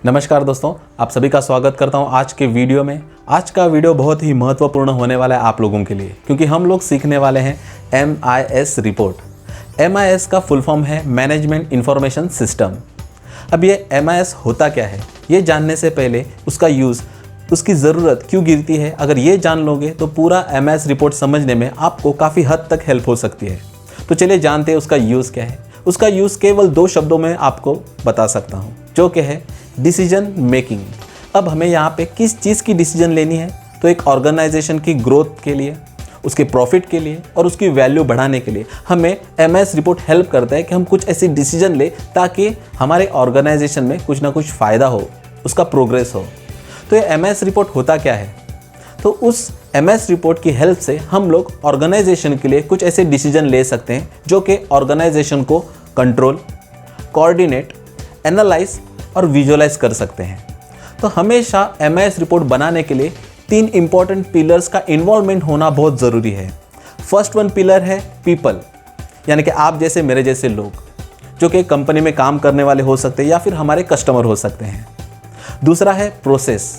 नमस्कार दोस्तों, आप सभी का स्वागत करता हूं आज के वीडियो में। आज का वीडियो बहुत ही महत्वपूर्ण होने वाला है आप लोगों के लिए, क्योंकि हम लोग सीखने वाले हैं MIS रिपोर्ट। MIS का फुल फॉर्म है मैनेजमेंट इंफॉर्मेशन सिस्टम। अब ये MIS होता क्या है, ये जानने से पहले उसका यूज़, उसकी ज़रूरत क्यों गिरती है, अगर ये जान लोगे तो पूरा MIS रिपोर्ट समझने में आपको काफ़ी हद तक हेल्प हो सकती है। तो चलिए जानते हैं उसका यूज़ क्या है। उसका यूज़ केवल 2 शब्दों में आपको बता सकता हूँ, जो कि है डिसीजन मेकिंग। अब हमें यहाँ पे किस चीज़ की डिसीजन लेनी है, तो एक ऑर्गेनाइजेशन की ग्रोथ के लिए, उसके प्रॉफिट के लिए और उसकी वैल्यू बढ़ाने के लिए हमें MIS रिपोर्ट हेल्प करता है कि हम कुछ ऐसी डिसीजन ले ताकि हमारे ऑर्गेनाइजेशन में कुछ ना कुछ फ़ायदा हो, उसका प्रोग्रेस हो। तो ये MIS रिपोर्ट होता क्या है, तो उस MIS रिपोर्ट की हेल्प से हम लोग ऑर्गेनाइजेशन के लिए कुछ ऐसे डिसीजन ले सकते हैं जो कि ऑर्गेनाइजेशन को कंट्रोल, कोऑर्डिनेट, एनालाइज और विजुअलाइज कर सकते हैं। तो हमेशा MIS रिपोर्ट बनाने के लिए 3 इंपॉर्टेंट पिलर्स का इन्वॉल्वमेंट होना बहुत ज़रूरी है। फर्स्ट वन पिलर है पीपल, यानी कि आप जैसे मेरे जैसे लोग, जो कि कंपनी में काम करने वाले हो सकते हैं या फिर हमारे कस्टमर हो सकते हैं। दूसरा है प्रोसेस।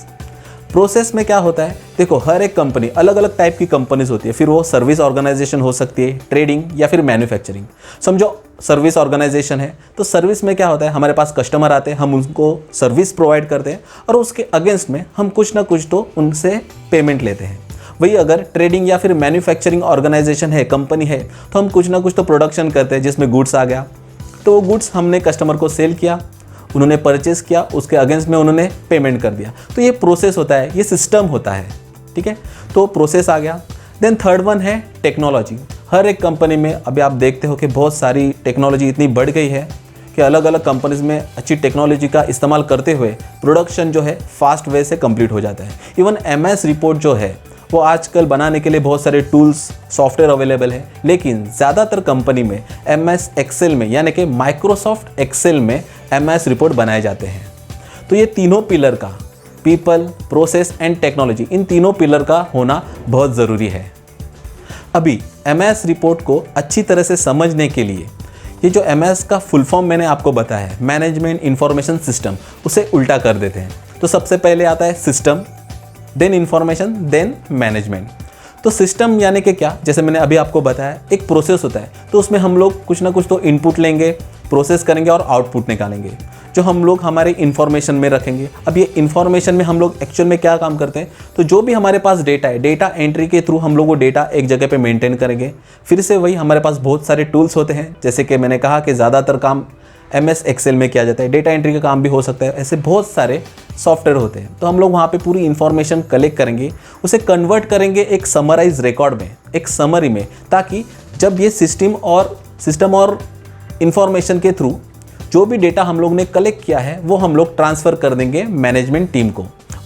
प्रोसेस में क्या होता है, देखो हर एक कंपनी, अलग अलग टाइप की कंपनीज होती है, फिर वो सर्विस ऑर्गेनाइजेशन हो सकती है, ट्रेडिंग या फिर मैन्युफैक्चरिंग। समझो सर्विस ऑर्गेनाइजेशन है, तो सर्विस में क्या होता है, हमारे पास कस्टमर आते हैं, हम उनको सर्विस प्रोवाइड करते हैं और उसके अगेंस्ट में हम कुछ ना कुछ तो उनसे पेमेंट लेते हैं। वही अगर ट्रेडिंग या फिर मैन्युफैक्चरिंग ऑर्गेनाइजेशन है, कंपनी है, तो हम कुछ ना कुछ तो प्रोडक्शन करते हैं जिसमें गुड्स आ गया, तो वो गुड्स हमने कस्टमर को सेल किया, उन्होंने परचेस किया, उसके अगेंस्ट में उन्होंने पेमेंट कर दिया। तो ये प्रोसेस होता है, ये सिस्टम होता है, ठीक है। तो प्रोसेस आ गया। देन थर्ड वन है टेक्नोलॉजी। हर एक कंपनी में अभी आप देखते हो कि बहुत सारी टेक्नोलॉजी इतनी बढ़ गई है कि अलग अलग कंपनीज में अच्छी टेक्नोलॉजी का इस्तेमाल करते हुए प्रोडक्शन जो है फास्ट वे से कंप्लीट हो जाता है। इवन MIS रिपोर्ट जो है वो आजकल बनाने के लिए बहुत सारे टूल्स, सॉफ्टवेयर अवेलेबल है, लेकिन ज़्यादातर कंपनी में MS एक्सेल में, यानी कि माइक्रोसॉफ्ट एक्सेल में MIS रिपोर्ट बनाए जाते हैं। तो ये तीनों पिलर का, पीपल, प्रोसेस एंड टेक्नोलॉजी, इन तीनों पिलर का होना बहुत ज़रूरी है। अभी MIS रिपोर्ट को अच्छी तरह से समझने के लिए ये जो MIS का फुल फॉर्म मैंने आपको बताया है, मैनेजमेंट इंफॉर्मेशन सिस्टम, उसे उल्टा कर देते हैं। तो सबसे पहले आता है system, then information, then management. तो सिस्टम यानी कि क्या, जैसे मैंने अभी आपको बताया, एक प्रोसेस होता है, तो उसमें हम लोग कुछ ना कुछ तो इनपुट लेंगे, प्रोसेस करेंगे और आउटपुट निकालेंगे, जो हम लोग हमारे इन्फॉर्मेशन में रखेंगे। अब ये इन्फॉर्मेशन में हम लोग एक्चुअल में क्या काम करते हैं, तो जो भी हमारे पास डेटा है, डेटा एंट्री के थ्रू हम लोग वो डेटा एक जगह पे मेंटेन करेंगे। फिर से वही हमारे पास बहुत सारे टूल्स होते हैं, जैसे कि मैंने कहा कि ज़्यादातर काम MS एक्सेल में किया जाता है, डेटा एंट्री का काम भी हो सकता है, ऐसे बहुत सारे सॉफ्टवेयर होते हैं। तो हम लोग वहाँ पे पूरी इन्फॉर्मेशन कलेक्ट करेंगे, उसे कन्वर्ट करेंगे एक समराइज रिकॉर्ड में, एक समरी में, ताकि जब ये सिस्टम और इन्फॉर्मेशन के थ्रू जो भी डेटा हम लोग ने कलेक्ट किया है वो हम लोग ट्रांसफ़र कर देंगे मैनेजमेंट टीम को,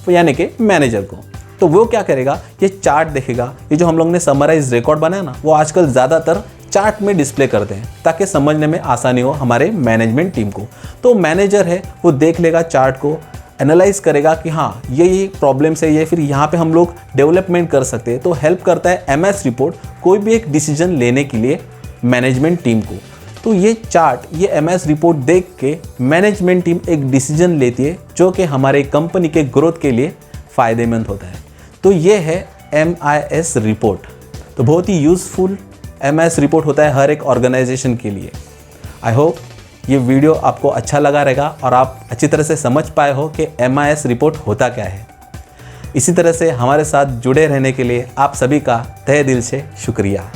यानी कि मैनेजर को। तो वो क्या करेगा, ये चार्ट देखेगा, ये जो हम लोग ने समराइज रिकॉर्ड बनाया ना, वो आजकल ज़्यादातर चार्ट में डिस्प्ले करते हैं ताकि समझने में आसानी हो हमारे मैनेजमेंट टीम को। तो मैनेजर है वो देख लेगा चार्ट को, एनालाइज करेगा कि हाँ ये प्रॉब्लम्स है, ये फिर यहाँ पे हम लोग डेवलपमेंट कर सकते हैं। तो हेल्प करता है MIS रिपोर्ट कोई भी एक डिसीजन लेने के लिए मैनेजमेंट टीम को। तो ये चार्ट, ये MIS रिपोर्ट देख के मैनेजमेंट टीम एक डिसीजन लेती है जो कि हमारे कंपनी के ग्रोथ के लिए फ़ायदेमंद होता है। तो ये है MIS रिपोर्ट। तो बहुत ही यूज़फुल MIS रिपोर्ट होता है हर एक ऑर्गेनाइजेशन के लिए। आई होप ये वीडियो आपको अच्छा लगा रहेगा और आप अच्छी तरह से समझ पाए हो कि MIS रिपोर्ट होता क्या है। इसी तरह से हमारे साथ जुड़े रहने के लिए आप सभी का तहे दिल से शुक्रिया।